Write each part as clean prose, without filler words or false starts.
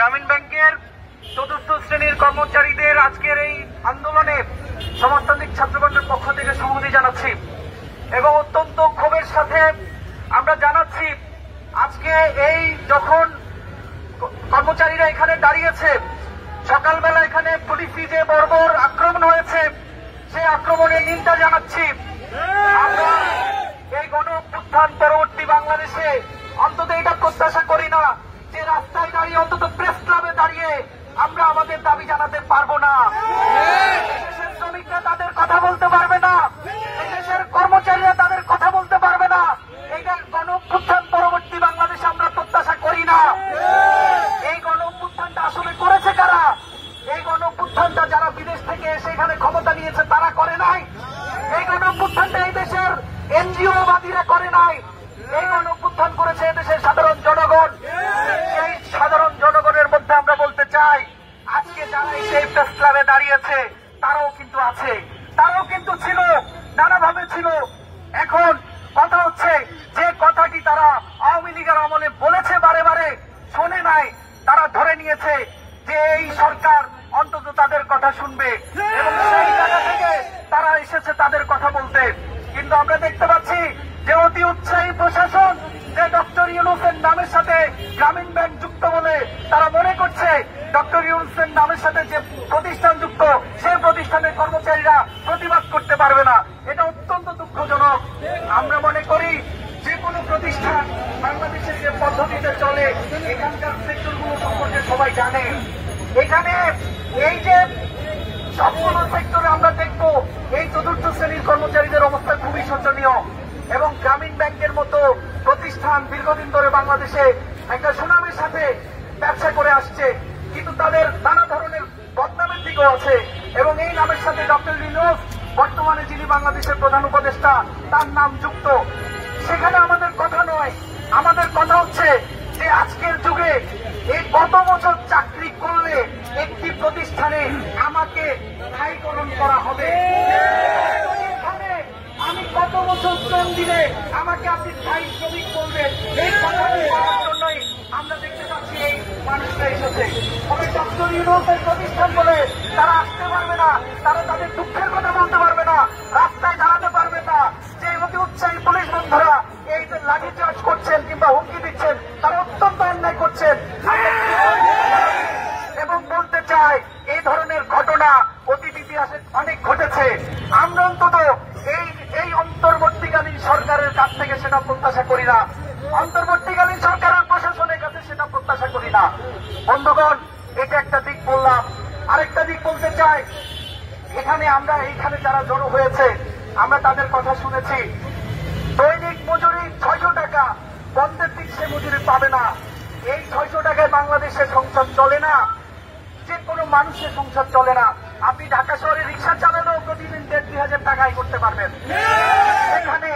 গ্রামীণ ব্যাংকের চতুর্থ শ্রেণীর কর্মচারীদের আজকের এই আন্দোলনে সমাজতান্ত্রিক ছাত্রফ্রন্টের পক্ষ থেকে সংহতি জানাচ্ছি এবং অত্যন্ত ক্ষোভের সাথে আমরা জানাচ্ছি আজকে এই যখন কর্মচারীরা এখানে দাঁড়িয়েছে, সকালবেলা এখানে পুলিশি যে বর্বর আক্রমণ হয়েছে সেই আক্রমণের নিন্দা জানাচ্ছি। আমরা এই গণ অভ্যুত্থান পরবর্তী বাংলাদেশে অন্তত এটা প্রত্যাশা করি না যে রাস্তায় দাঁড়িয়ে অন্তত প্রেস ক্লাবে দাঁড়িয়ে আমরা আমাদের দাবি জানাতে পারবো না। দেশের শ্রমিকরা তাদের কথা বলতে পারবে না, দেশের কর্মচারীরা তাদের কথা বলতে পারবে না। এইটা গণ অভ্যুত্থান পরবর্তী বাংলাদেশে আমরা প্রত্যাশা করি না। এই গণ অভ্যুত্থানটা আসলে করেছে কারা? এই গণ অভ্যুত্থানটা যারা বিদেশ থেকে এসে এখানে ক্ষমতা নিয়েছে তারা করে নাই। এই গণ অভ্যুত্থানটা এই দেশের এনজিও বাদীরা করে নাই। এই গণ অভ্যুত্থান করেছে দেশের সাধারণ জনগণ। এই সাধারণ জনগণের মধ্যে আমরা বলতে চাই আজকে যারা সেই প্রেস ক্লাবে দাঁড়িয়েছে তারাও কিন্তু আছে, তারাও কিন্তু ছিল, নানাভাবে ছিল। এখন কথা হচ্ছে যে কথাটি তারা আওয়ামী লীগের আমলে বলেছে বারে বারে শোনে নাই, তারা ধরে নিয়েছে যে এই সরকার অন্তত তাদের কথা শুনবে এবং সেই জায়গা থেকে তারা এসেছে তাদের কথা বলতে। কিন্তু আমরা দেখতে পাচ্ছি যে অতি উৎসাহী প্রশাসন যে ডক্টর ইউনূসের নামের সাথে গ্রামীণ ব্যাংক যুক্ত বলে তারা মনে করছে ডক্টর ইউনূসের নামের সাথে যে প্রতিষ্ঠান যুক্ত সেই প্রতিষ্ঠানের কর্মচারীরা প্রতিবাদ করতে পারবে না। এটা অত্যন্ত দুঃখজনক। আমরা মনে করি যে কোনো প্রতিষ্ঠান বাংলাদেশের যে পদ্ধতিতে চলে এখানকার সেক্টরগুলো সম্পর্কে সবাই জানে। এখানে এই যে সবগুলো সেক্টরে আমরা দেখবো এই চতুর্থ শ্রেণীর কর্মচারীদের অবস্থা খুবই শোচনীয় এবং গ্রামীণ ব্যাংকের মতো প্রতিষ্ঠান দীর্ঘদিন ধরে বাংলাদেশে একটা সুনামের সাথে ব্যবসা করে আসছে, কিন্তু তাদের নানা ধরনের বদনামের দিকও আছে এবং এই নামের সাথে ডক্টর ইউনূস বর্তমানে যিনি বাংলাদেশের প্রধান উপদেষ্টা তার নাম যুক্ত। সেখানে আমাদের কথা নয়, আমাদের কথা হচ্ছে যে আজকের যুগে এই কত বছর চাকরি করলে একটি প্রতিষ্ঠানে আমাকে স্থায়ীকরণ করা হবে, আমি কত বছর শ্রম দিলে আমাকে আপনি স্থায়ী শ্রমিক বলবেন, এই কথাটি বলার জন্যই আমরা দেখতে পাচ্ছি এই মানুষরা এসেছে। তবে ডক্টর ইউনূসের প্রতিষ্ঠান বলে তারা আসতে পারবে না, তারা তাদের দুঃখের কথা বলতে পারবে না, রাস্তায় দাঁড়াতে পারবে না। যে অতি উৎসাহী পুলিশ বন্ধুরা এই যে লাঠিচার্জ করছেন কিংবা হুমকি দিচ্ছেন তারা অত্যন্ত অন্যায় করছেন এবং বলতে চাই এই ধরনের ঘটনা অতীত ইতিহাসে অনেক ঘটেছে। আমরা অন্তত এই অন্তর্বর্তীকালীন সরকারের কাছ থেকে সেটা প্রত্যাশা করি না, অন্তর্বর্তীকালীন সরকারের প্রশাসনের কাছে সেটা প্রত্যাশা করি না। বন্ধুগণ, এটা একটা দিক বললাম। আরেকটা দিক বলতে চাই, এইখানে যারা জড়ো হয়েছে আমরা তাদের কথা শুনেছি। দৈনিক মজুরি 600 টাকা, বন্ধের দিক সে মজুরি পাবে না। এই 600 টাকায় বাংলাদেশের সংসার চলে না, যে কোনো মানুষের সংসার চলে না। আপনি ঢাকা শহরে রিক্সা চালালেও প্রতিদিন 1,500 টাকা আয় করতে পারবেন। এখানে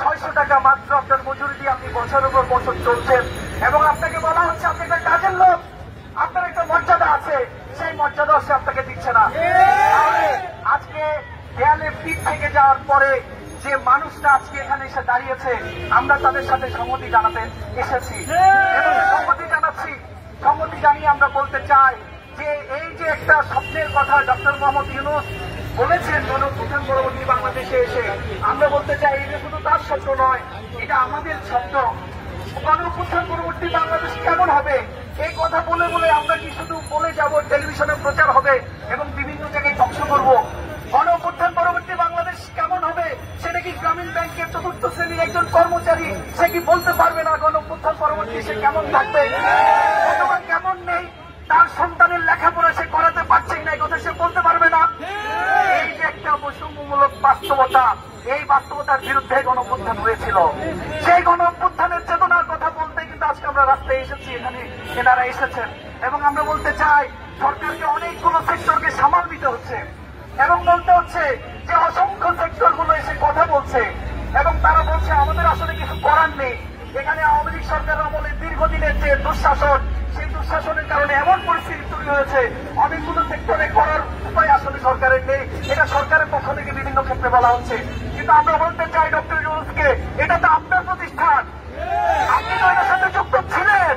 600 টাকা মাত্র আপনার মজুরি দিয়ে আপনি বছরের পর বছর চলছেন এবং আপনাকে বলা হচ্ছে আপনি একটা কাজের লোক, আপনার একটা মর্যাদা আছে, সেই মর্যাদা সে আপনাকে দিচ্ছে না। আজকে দেয়ালে পিঠ থেকে যাওয়ার পরে যে মানুষটা আজকে এখানে এসে দাঁড়িয়েছে আমরা তাদের সাথে সংহতি জানাতে এসেছি এবং সংহতি জানিয়ে আমরা বলতে চাই যে এই যে একটা স্বপ্নের কথা ডক্টর মোহাম্মদ ইউনূস বলেছেন গণ অভ্যুত্থান পরবর্তী বাংলাদেশে এসে, আমরা বলতে চাই এটা শুধু তার স্বপ্ন নয়, এটা আমাদের স্বপ্ন। গণ অভ্যুত্থান পরবর্তী বাংলাদেশ কেমন হবে এই কথা বলে বলে আমরা কি শুধু বলে যাব, টেলিভিশনে প্রচার হবে এবং বিভিন্ন জায়গায় টকশো করবো? গণ অভ্যুত্থান পরবর্তী বাংলাদেশ কেমন হবে সেটা কি গ্রামীণ ব্যাংকের চতুর্থ শ্রেণীর একজন কর্মচারী সে কি বলতে পারবে না? গণ অভ্যুত্থান পরবর্তী সে কেমন থাকবে অথবা কেমন নেই, তার সন্তানের লেখাপড়া সে করাতে পারছে না, এই কথা সে বলতে পারবে না। এই যে একটা বৈষম্যমূলক বাস্তবতা, এই বাস্তবতার বিরুদ্ধে গণ অভ্যুত্থান হয়েছিল। সেই গণ অভ্যুত্থানের চেতনার কথা বলতে কিন্তু আজকে আমরা রাস্তায় এসেছি, এখানে এনারা এসেছেন এবং আমরা বলতে চাই সরকারকে অনেকগুলো সেক্টরকে সামাল দিতে হচ্ছে এবং বলতে হচ্ছে যে অসংখ্য সেক্টর গুলো এসে কথা বলছে এবং তারা বলছে আমাদের আসলে কিছু করার নেই। এখানে আওয়ামী লীগ সরকারের আমলে দীর্ঘদিনের যে দুঃশাসন, সেই দুঃশাসনের কারণে এমন পরিস্থিতি তৈরি হয়েছে অনেকগুলো সেক্টরে করার উপায় আসলে সরকারের নেই। এটা সরকারের পক্ষ থেকে বিভিন্ন ক্ষেত্রে বলা হচ্ছে, কিন্তু আমরা বলতে চাই ডক্টর ইউনূসকে এটা তো আপনার প্রতিষ্ঠান, আপনি তো এটার সাথে যুক্ত ছিলেন,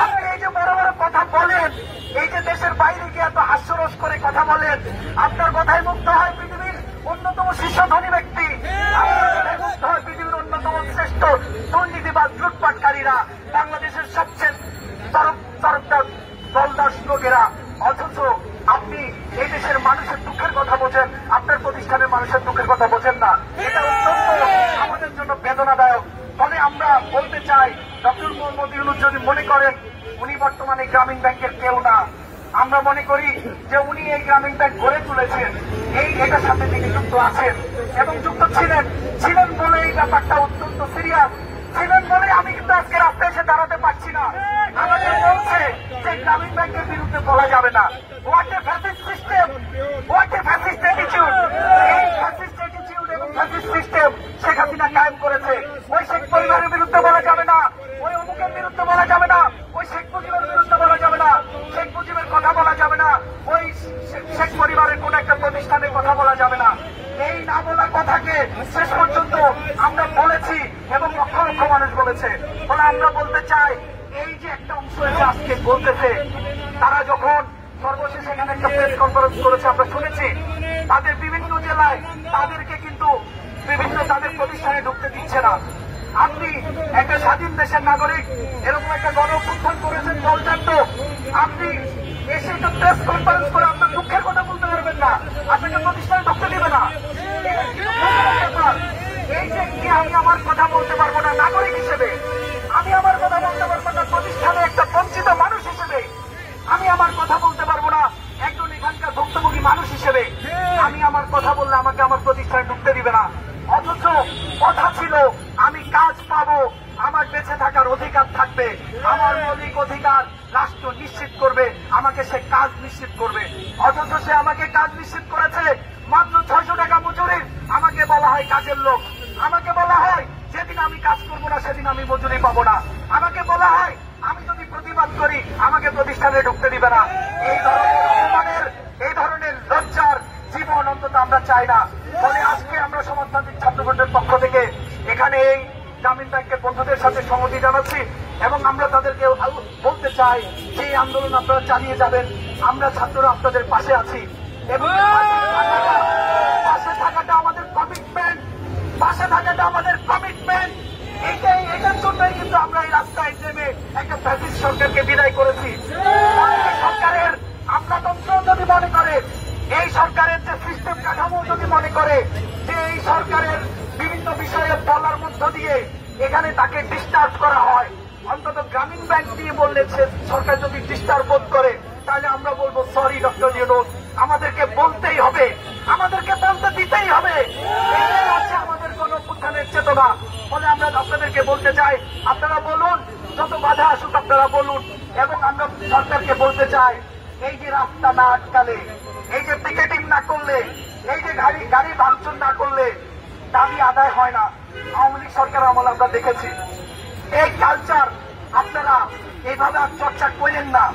আপনি এই যে বড় বড় কথা বলেন বলেন, এই যে দেশের বাইরে গিয়ে এত হাস্যরস করে কথা বলেন, আপনার কথায় মুগ্ধ হয় পৃথিবীর অন্যতম শীর্ষ ধনী ব্যক্তি, আপনার কথায় মুগ্ধ হয় পৃথিবীর অন্যতম শ্রেষ্ঠ দুর্নীতিবাদ লুটপাটকারীরা, বাংলাদেশের সবচেয়ে দলদাস লোকেরা। অথচ আপনি এই দেশের মানুষের দুঃখের কথা বোঝেন, আপনার প্রতিষ্ঠানের মানুষের দুঃখের কথা বোঝেন না। এটা অত্যন্ত আমাদের জন্য বেদনাদায়ক। ফলে আমরা বলতে চাই, ডক্টর মোহাম্মদ ইউনূস যদি মনে করেন উনি বর্তমানে গ্রামীণ ব্যাংকের কেউ না, আমরা মনে করি যে উনি এই গ্রামীণ ব্যাংক গড়ে তুলেছেন, এটার সাথে তিনি যুক্ত আছেন এবং যুক্ত ছিলেন বলে এই ব্যাপারটা অত্যন্ত সিরিয়াস, ছিলেন বলে আমি কিন্তু আজকে রাস্তায় এসে দাঁড়াতে পারছি না। আমাদের বলছে যে গ্রামীণ ব্যাংকের বিরুদ্ধে বলা যাবে না। What a fascist system, what a fascist attitude. এই ফ্যাসিস্ট অ্যাটিটিউড এবং ফ্যাসিস্ট সিস্টেম শেখ হাসিনা কায়েম করেছে। ওই শেখ পরিবারের বিরুদ্ধে বলা যাবে না, ওই অমুকের বিরুদ্ধে বলা যাবে না, ওই শেখ মুজিবের বিরুদ্ধে বলা যাবে না, শেখ মুজিবের কথা বলা যাবে না, ওই শেখ পরিবারের কোন একটা প্রতিষ্ঠানের কথা বলা যাবে না। এই না বলা কথাকে শেষ পর্যন্ত আমরা বলেছি এবং লক্ষ লক্ষ মানুষ বলেছে। ফলে আমরা বলতে চাই, এই যে একটা অংশ এসে আজকে বলতেছে, তারা যখন সর্বশেষ এখানে একটা প্রেস কনফারেন্স করেছে আমরা শুনেছি, তাদের বিভিন্ন জেলায় তাদেরকে কিন্তু বিভিন্ন তাদের প্রতিষ্ঠানে ঢুকতে দিচ্ছে না। আপনি একটা স্বাধীন দেশের নাগরিক, এরকম একটা গণঅভ্যুত্থান করেছেন জলজান্ত, আপনি এসে একটা প্রেস কনফারেন্স করে আপনার দুঃখের কথা বলতে পারবেন না, আপনাকে প্রতিষ্ঠানে ঢুকতে দিবে না। এই যে কি আমি আমার কথা বলতে পারবো না নাগরিক হিসেবে, আমি আমার কথা বলতে পারবো না প্রতিষ্ঠানে একটা বঞ্চিত মানুষ হিসেবে, আমি আমার কথা বলতে পারবো না একজন এখানকার ভুক্তভোগী মানুষ হিসেবে, আমি আমার কথা বললে আমাকে আমার প্রতিষ্ঠানে ঢুকতে দিবে না। অথচ কথা ছিল আমি কাজ পাবো, আমার বেঁচে থাকার অধিকার থাকবে, আমার মৌলিক অধিকার রাষ্ট্র নিশ্চিত করবে, আমাকে সে কাজ নিশ্চিত করবে। অথচ সে আমাকে কাজ নিশ্চিত করেছে মাত্র 600 টাকা মজুরি। আমাকে বলা হয় কাজের লোক, আমাকে বলা হয় যেদিন আমি কাজ করবো না সেদিন আমি মজুরি পাবো না, আমাকে বলা হয় আমি যদি প্রতিবাদ করি আমাকে প্রতিষ্ঠানে ঢুকতে দিবে না। এই ধরনের অপমানের, এই ধরনের লজ্জার জীবন অন্তত আমরা চাই না। ফলে আজকে আমরা সমাজতান্ত্রিক ছাত্রফ্রন্টের পক্ষ থেকে এখানে এই গ্রামীণ ব্যাংকের বন্ধুদের সাথে সংহতি জানাচ্ছি এবং আমরা তাদেরকে বলতে চাই যে এই আন্দোলন আপনারা চালিয়ে যাবেন, আমরা ছাত্ররা আপনাদের পাশে আছি এবং পাশে থাকাটা আমাদের কমিটমেন্ট, পাশে থাকাটা আমাদের কমিটমেন্ট। এটার জন্যই কিন্তু আমরা এই রাস্তায় নেমে একটা ফ্যাসিস্ট সরকারকে বিদায় করেছি। সরকারের আমলাতন্ত্র যদি মনে করে, এই সরকারের যে সিস্টেম কাঠামো যদি মনে করে যে এই সরকারের বিভিন্ন বিষয়ে বলার মধ্য দিয়ে এখানে তাকে ডিস্টার্ব করা হয়, অন্তত গ্রামীণ ব্যাংক দিয়ে বললে সরকার যদি ডিস্টার্ব বোধ করে তাহলে আমরা বলবো সরি ডক্টর ইউনূস, আমাদেরকে বলতেই হবে, আমাদেরকে বলতে দিতেই হবে। এটাই হচ্ছে আমাদের গণঅভ্যুত্থানের চেতনা। ফলে আমরা আপনাদেরকে বলতে চাই, আপনারা বলুন, যত বাধা আসুক আপনারা বলুন। এবং আমরা সরকারকে বলতে চাই, এই যে রাস্তা না আটকালে, এই যে পিকেটিং না করলে, এই যে গাড়ি ভাঙচুর না করলে দাবি আদায় হয় না। আওয়ামী লীগ সরকার আমলে আমরা দেখেছি এই কালচার আপনারা এইভাবে আর চর্চা করেন না,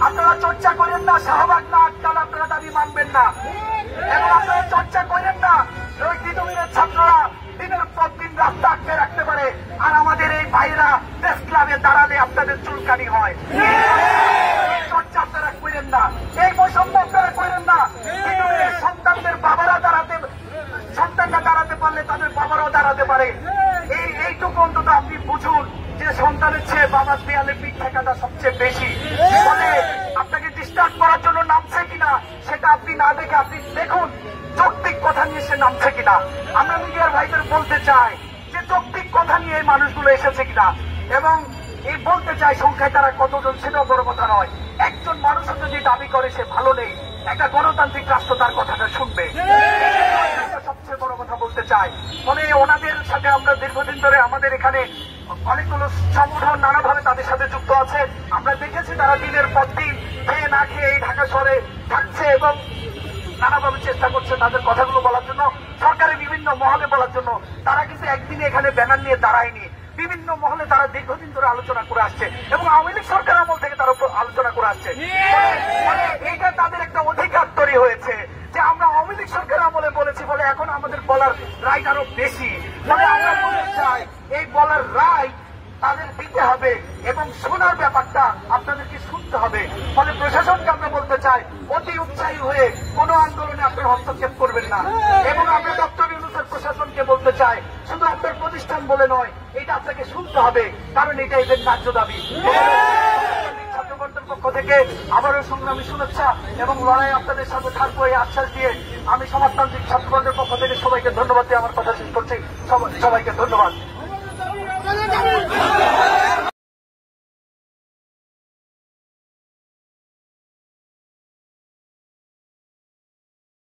আপনারা চর্চা করেন না, শাহবাগ না আটকালে আপনারা দাবি মানবেন না এবং আপনারা চর্চা করেন না ওই দিনমিনের ছাত্ররা দিনের পর দিন রাস্তা আটকে রাখতে পারে আর আমাদের এই ভাইরা প্রেস ক্লাবে দাঁড়ালে আপনাদের চুলকানি হয়। চর্চা আপনারা করেন না, এই বৈষম্য আপনারা করেন না। দিনমিনের সন্তানদের বাবারা সন্তানরা দাঁড়াতে পারলে তাদের বাবারাও দাঁড়াতে পারে। এইটুকু অন্তত আপনি বুঝুন যে সন্তানের চেয়ে বাবার দেয়ালে পিঠ থাকাটা সবচেয়ে বেশি। ফলে আপনাকে ডিস্টার্ব করার জন্য নামছে কিনা সেটা আপনি না দেখে আপনি দেখুন যৌক্তিক কথা নিয়ে সে নামছে কিনা। আমরা মিডিয়ার ভাইদের বলতে চাই যে যৌক্তিক কথা নিয়ে এই মানুষগুলো এসেছে কিনা এবং এই বলতে চাই সংখ্যায় তারা কতজন সেটাও বড় কথা নয়। একজন মানুষও যদি দাবি করে সে ভালো নেই, একটা গণতান্ত্রিক রাষ্ট্র তার কথাটা শুনবে, সবচেয়ে বড় কথা বলতে চাই। ফলে ওনাদের সাথে আমরা দীর্ঘদিন ধরে আমাদের এখানে অনেকগুলো সংগঠন নানাভাবে তাদের সাথে যুক্ত আছে। আমরা দেখেছি তারা দিনের পর দিন খেয়ে না খেয়ে এই ঢাকা শহরে থাকছে এবং নানাভাবে চেষ্টা করছে তাদের কথাগুলো বলার জন্য, সরকারের বিভিন্ন মহলে বলার জন্য। তারা কিন্তু একদিনে এখানে ব্যানার নিয়ে দাঁড়ায়নি, বিভিন্ন মহলে তারা দীর্ঘদিন ধরে আলোচনা করে আসছে এবং আওয়ামী লীগ সরকার আমল থেকে তারা আলোচনা করে আসছে। এইটা তাদের একটা অধিকার তৈরি হয়েছে যে আমরা আওয়ামী লীগ সরকার আমলে বলেছি বলে এখন আমাদের বলার রাইট আরো বেশি। ফলে আমরা বলতে চাই এই বলার রাইট তাদের দিতে হবে এবং শোনার ব্যাপারটা আপনাদেরকে শুনতে শুনতে হবে। ফলে প্রশাসনকে আমরা বলতে চাই, অতি উৎসাহী হয়ে কোনো আন্দোলনে আপনার হস্তক্ষেপ করবেন না। এবং আমরা ডক্টর ইউনূসের প্রশাসনকে বলতে চাই, শুধু আপনার প্রতিষ্ঠান বলে নয়, এটা আপনাকে শুনতে হবে, কারণ এটা এদের ন্যায্য দাবি। ছাত্রগণের পক্ষ থেকে আবারও সংগ্রামী শুভেচ্ছা এবং লড়াই আপনাদের সাথে থাকবো এই আশ্বাস দিয়ে আমি সমাজতান্ত্রিক ছাত্রগণের পক্ষ থেকে সবাইকে ধন্যবাদ দিয়ে আমার কথা শেষ করছি। সবাইকে ধন্যবাদ।